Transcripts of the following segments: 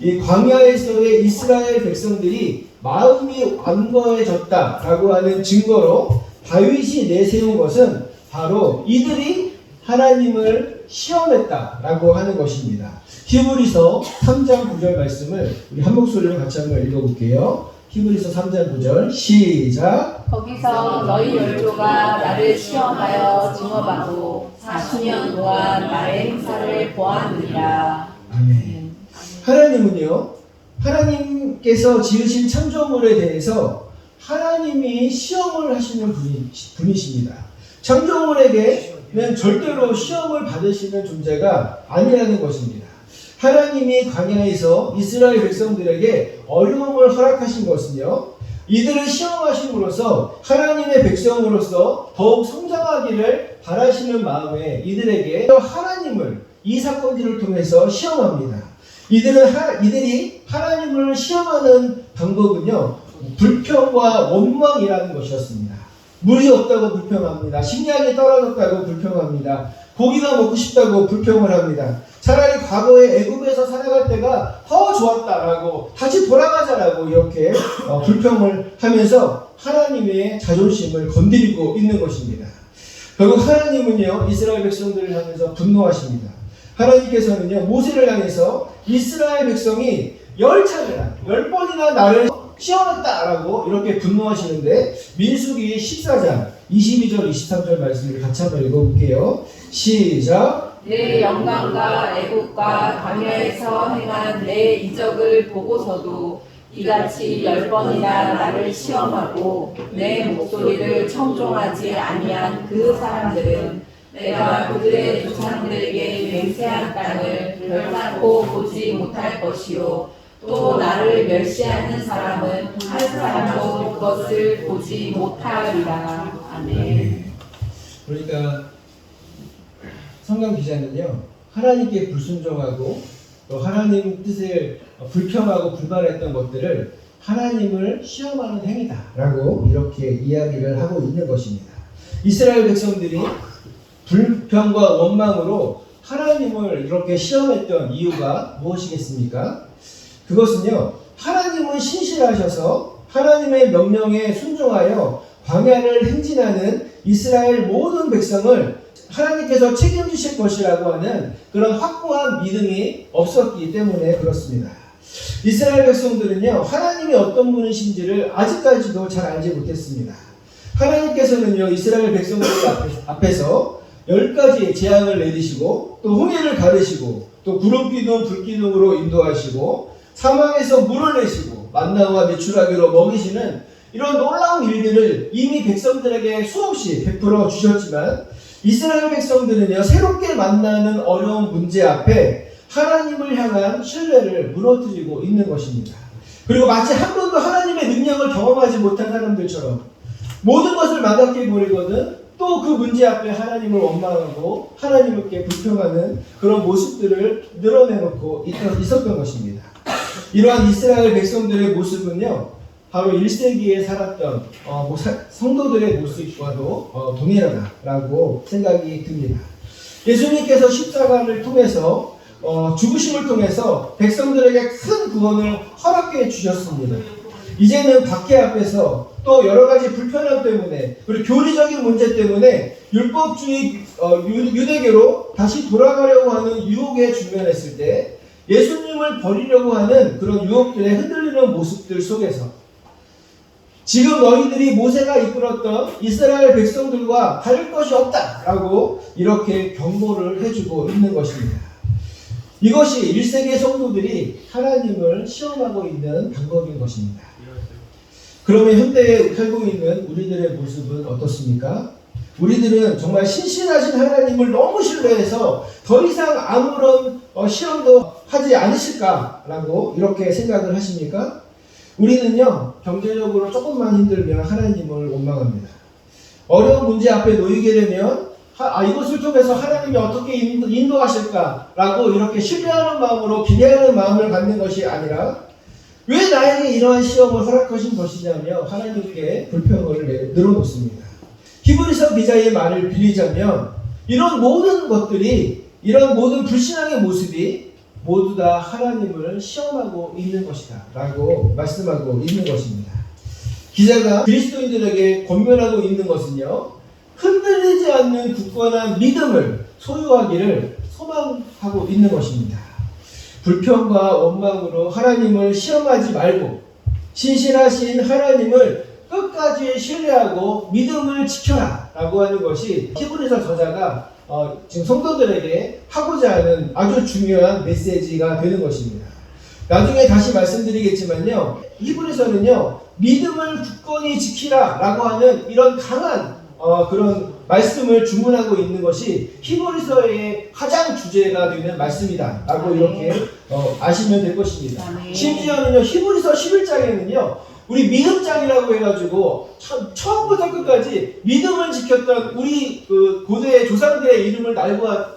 이 광야에서의 이스라엘 백성들이 마음이 완고해졌다라고 하는 증거로 다윗이 내세운 것은 바로 이들이 하나님을 시험했다라고 하는 것입니다. 히브리서 3장 9절 말씀을 우리 한 목소리로 같이 한번 읽어볼게요. 히브리서 3장 9절 시작. 거기서 너희 열조가 나를 시험하여 증오하고 40년 동안 나의 행사를 보았느니라. 아멘. 하나님은요, 하나님께서 지으신 창조물에 대해서 하나님이 시험을 하시는 분이십니다. 창조물에게는 절대로 시험을 받으시는 존재가 아니라는 것입니다. 하나님이 광야에서 이스라엘 백성들에게 어려움을 허락하신 것은요, 이들을 시험하심으로써 하나님의 백성으로서 더욱 성장하기를 바라시는 마음에 이들에게 하나님을 이 사건들을 통해서 시험합니다. 이들이 하나님을 시험하는 방법은요, 불평과 원망이라는 것이었습니다. 물이 없다고 불평합니다. 식량이 떨어졌다고 불평합니다. 고기가 먹고 싶다고 불평을 합니다. 차라리 과거에 애굽에서 살아갈 때가 더 좋았다라고 다시 돌아가자라고 이렇게 불평을 하면서 하나님의 자존심을 건드리고 있는 것입니다. 결국 하나님은요, 이스라엘 백성들을 향해서 분노하십니다. 하나님께서는요, 모세를 향해서 이스라엘 백성이 10번이나 나를 시험했다라고 이렇게 분노하시는데, 민수기 14장 22절 23절 말씀을 같이 한번 읽어볼게요. 시작. 내 영광과 애국과 광야에서 행한 내 이적을 보고서도 이같이 10번이나 나를 시험하고 내 목소리를 청종하지 아니한 그 사람들은 내가 그들의 조상들에게 맹세한 땅을 결단코 보지 못할 것이요, 또 나를 멸시하는 사람은 한 사람도 그것을 보지 못하리라. 아멘. 그러니까 성경 기자는요, 하나님께 불순종하고 또 하나님 뜻을 불평하고 불만했던 것들을 하나님을 시험하는 행위다라고 이렇게 이야기를 하고 있는 것입니다. 이스라엘 백성들이 불평과 원망으로 하나님을 이렇게 시험했던 이유가 무엇이겠습니까? 그것은요, 하나님은 신실하셔서 하나님의 명령에 순종하여 광야를 행진하는 이스라엘 모든 백성을 하나님께서 책임지실 것이라고 하는 그런 확고한 믿음이 없었기 때문에 그렇습니다. 이스라엘 백성들은요, 하나님이 어떤 분이신지를 아직까지도 잘 알지 못했습니다. 하나님께서는요, 이스라엘 백성들 앞에서 10가지의 재앙을 내리시고 또 홍해를 가르시고 또 구름기둥 불기둥으로 인도하시고 사막에서 물을 내시고 만나와 메추라기로 먹이시는 이런 놀라운 일들을 이미 백성들에게 수없이 베풀어 주셨지만, 이스라엘 백성들은요, 새롭게 만나는 어려운 문제 앞에 하나님을 향한 신뢰를 무너뜨리고 있는 것입니다. 그리고 마치 한 번도 하나님의 능력을 경험하지 못한 사람들처럼 모든 것을 망각해 버리거든 또 그 문제 앞에 하나님을 원망하고 하나님께 불평하는 그런 모습들을 늘어내놓고 있었던 것입니다. 이러한 이스라엘 백성들의 모습은요, 바로 1세기에 살았던 성도들의 모습과도 동일하다라고 생각이 듭니다. 예수님께서 십자가를 통해서 죽으심을 통해서 백성들에게 큰 구원을 허락해 주셨습니다. 이제는 박해 앞에서 또 여러 가지 불편함 때문에 그리고 교리적인 문제 때문에 율법주의 유대교로 다시 돌아가려고 하는 유혹에直面했을 때 예수님을 버리려고 하는 그런 유혹들에 흔들리는 모습들 속에서 지금 너희들이 모세가 이끌었던 이스라엘 백성들과 다를 것이 없다라고 이렇게 경고를 해주고 있는 것입니다. 이것이 1세기의 성도들이 하나님을 시험하고 있는 방법인 것입니다. 그러면 현대에 살고 있는 우리들의 모습은 어떻습니까? 우리들은 정말 신실하신 하나님을 너무 신뢰해서 더 이상 아무런 시험도 하지 않으실까라고 이렇게 생각을 하십니까? 우리는요, 경제적으로 조금만 힘들면 하나님을 원망합니다. 어려운 문제 앞에 놓이게 되면 이것을 통해서 하나님이 어떻게 인도하실까라고 이렇게 신뢰하는 마음으로 기대하는 마음을 갖는 것이 아니라 왜 나에게 이러한 시험을 허락하신 것이냐며 하나님께 불평을 늘어놓습니다. 히브리서 기자의 말을 빌리자면 이런 모든 것들이, 이런 모든 불신앙의 모습이 모두 다 하나님을 시험하고 있는 것이다 라고 말씀하고 있는 것입니다. 기자가 그리스도인들에게 권면하고 있는 것은요, 흔들리지 않는 굳건한 믿음을 소유하기를 소망하고 있는 것입니다. 불평과 원망으로 하나님을 시험하지 말고 신실하신 하나님을 끝까지 신뢰하고 믿음을 지켜라 라고 하는 것이 히브리서 저자가 지금 성도들에게 하고자 하는 아주 중요한 메시지가 되는 것입니다. 나중에 다시 말씀드리겠지만요, 히브리서는요, 믿음을 굳건히 지키라 라고 하는 이런 강한 그런 말씀을 주문하고 있는 것이 히브리서의 가장 주제가 되는 말씀이다 라고 이렇게 아시면 될 것입니다. 심지어는요, 히브리서 11장에는요 우리 믿음장이라고 해가지고 처음부터 끝까지 믿음을 지켰던 우리 그 고대의 조상들의 이름을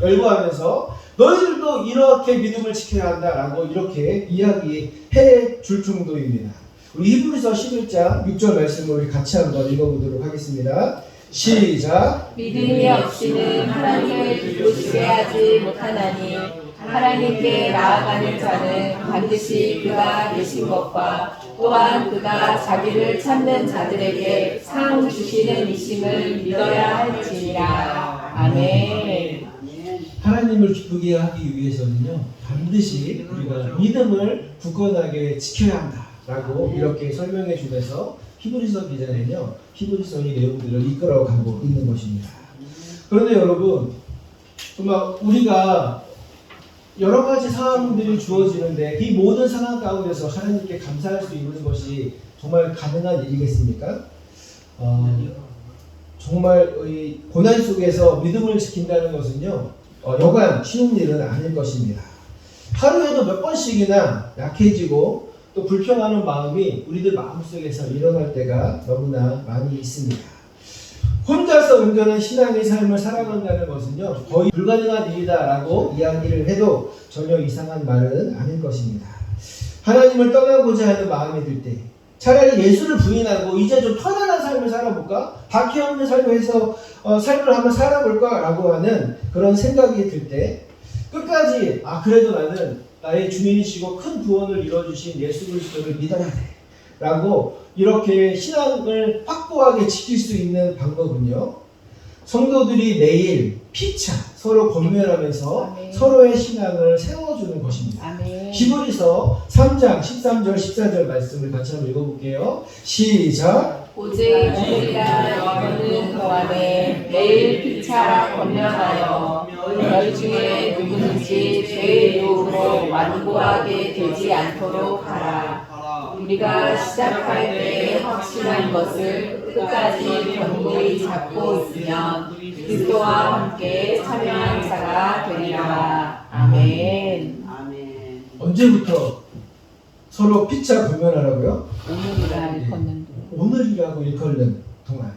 열거하면서 너희들도 이렇게 믿음을 지켜야 한다라고 이렇게 이야기해 줄 정도입니다. 우리 히브리서 11장 6절 말씀을 우리 같이 한번 읽어보도록 하겠습니다. 시작. 믿음이 없이는 하나님을 기쁘시게 하지 못하나니 하나님께 나아가는 자는 반드시 그가 계신 것과 또한 그가 자기를 찾는 자들에게 상 주시는 이심을 믿어야 할지니라. 아멘. 하나님을 기쁘게 하기 위해서는요, 반드시 우리가 믿음을 굳건하게 지켜야 한다라고 이렇게 설명해 주면서 히브리서 기자는요, 히브리서의 내용들을 이끌어 가고 있는 것입니다. 그런데 여러분, 정말 우리가 여러 가지 상황들이 주어지는데 이 모든 상황 가운데서 하나님께 감사할 수 있는 것이 정말 가능한 일이겠습니까? 정말 이 고난 속에서 믿음을 지킨다는 것은요, 여간 쉬운 일은 아닐 것입니다. 하루에도 몇 번씩이나 약해지고 또 불평하는 마음이 우리들 마음속에서 일어날 때가 너무나 많이 있습니다. 혼자서 온전한 신앙의 삶을 살아간다는 것은요, 거의 불가능한 일이다라고 이야기를 해도 전혀 이상한 말은 아닐 것입니다. 하나님을 떠나고자 하는 마음이 들 때, 차라리 예수를 부인하고 이제 좀 편안한 삶을 살아볼까? 박해 없는 삶에서 삶을 한번 살아볼까라고 하는 그런 생각이 들 때, 끝까지 그래도 나는 나의 주인이시고 큰 구원을 이뤄주신 예수 그리스도를 믿어야 돼 라고 이렇게 신앙을 확고하게 지킬 수 있는 방법은요, 성도들이 매일 피차 서로 권면하면서 아멘. 서로의 신앙을 세워주는 것입니다. 아멘. 히브리서 3장 13절 14절 말씀을 같이 한번 읽어볼게요. 시작. 오직 주이라 너는 그 안에 매일 피차 권면하여 너희 중에 누구든지 죄의 유혹으로 완고하게 되지 않도록 하라. 우리가 시작할 때 확신한 것을 끝까지 견고히 잡고 있으면 그리스도와 함께 참여한 자가 되리라. 아멘. 언제부터 서로 피차 권면하라고요? 오늘이라 일컫는 오늘이라고 일컫는 동안.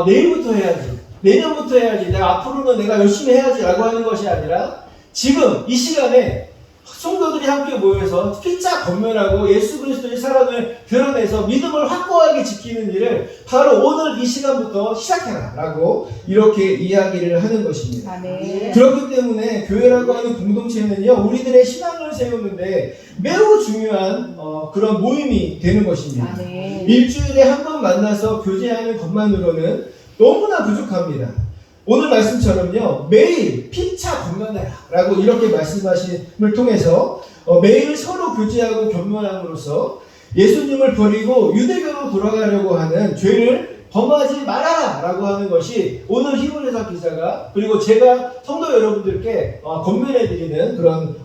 내일부터 해야지, 내년부터 해야지, 내가 앞으로는 내가 열심히 해야지 라고 하는 것이 아니라 지금 이 시간에 성도들이 함께 모여서 피차 권면하고 예수 그리스도의 사랑을 드러내서 믿음을 확고하게 지키는 일을 바로 오늘 이 시간부터 시작해라 라고 이렇게 이야기를 하는 것입니다. 아멘. 그렇기 때문에 교회라고 하는 공동체는요, 우리들의 신앙을 세우는데 매우 중요한 그런 모임이 되는 것입니다. 아멘. 일주일에 한 번 만나서 교제하는 것만으로는 너무나 부족합니다. 오늘 말씀처럼요, 매일 피차 권면하라 라고 이렇게 말씀하심을 통해서 매일 서로 교제하고 견면함으로써 예수님을 버리고 유대교로 돌아가려고 하는 죄를 범하지 말아라 라고 하는 것이 오늘 히브리서 기자가 그리고 제가 성도 여러분들께 권면해드리는 그런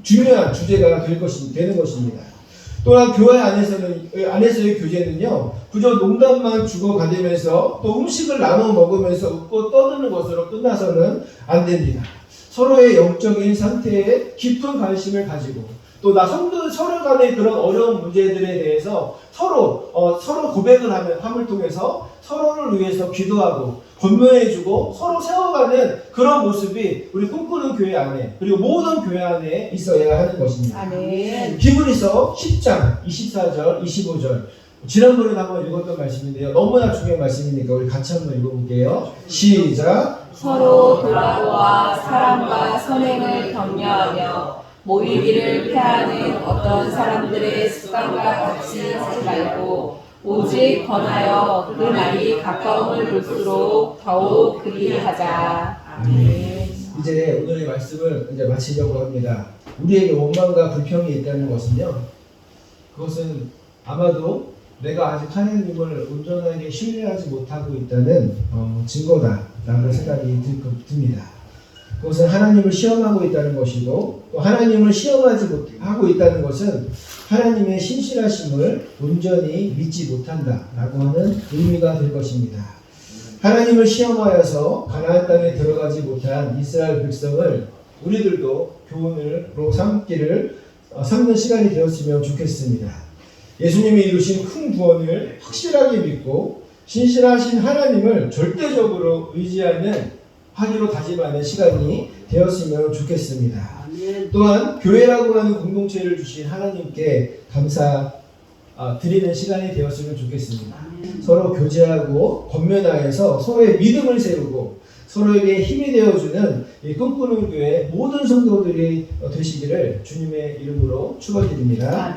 중요한 주제가 되는 것입니다. 또한 교회 안에서의 교제는요, 그저 농담만 주고받으면서 또 음식을 나눠 먹으면서 웃고 떠드는 것으로 끝나서는 안 됩니다. 서로의 영적인 상태에 깊은 관심을 가지고 또 성도 서로 간의 그런 어려운 문제들에 대해서 서로 고백을 함을 통해서 서로를 위해서 기도하고 권면해주고 서로 세워가는 그런 모습이 우리 꿈꾸는 교회 안에 그리고 모든 교회 안에 있어야 하는 것입니다. 아멘. 히브리서 10장 24절 25절 지난번에 한번 읽었던 말씀인데요, 너무나 중요한 말씀이니까 우리 같이 한번 읽어볼게요. 시작. 서로 돌아보아 사랑과 선행을 격려하며 모이기를 피하는 어떤 사람들의 습관과 같이 하지 말고 오직 권하여 그 날이 가까움을 볼수록 더욱 그리하자. 아멘. 이제 오늘의 말씀을 이제 마치려고 합니다. 우리에게 원망과 불평이 있다는 것은요, 그것은 아마도 내가 아직 하나님을 온전하게 신뢰하지 못하고 있다는 증거다라는 생각이 듭니다. 그것은 하나님을 시험하고 있다는 것이고, 또 하나님을 시험하지 못하고 있다는 것은 하나님의 신실하심을 온전히 믿지 못한다라고 하는 의미가 될 것입니다. 하나님을 시험하여서 가나안 땅에 들어가지 못한 이스라엘 백성을 우리들도 교훈으로 삼는 시간이 되었으면 좋겠습니다. 예수님이 이루신 큰 구원을 확실하게 믿고 신실하신 하나님을 절대적으로 의지하는 하기로 다짐하는 시간이 되었으면 좋겠습니다. 또한 교회라고 하는 공동체를 주신 하나님께 감사 드리는 시간이 되었으면 좋겠습니다. 서로 교제하고 권면하여서 서로의 믿음을 세우고 서로에게 힘이 되어주는 이 꿈꾸는 교회 모든 성도들이 되시기를 주님의 이름으로 축원드립니다.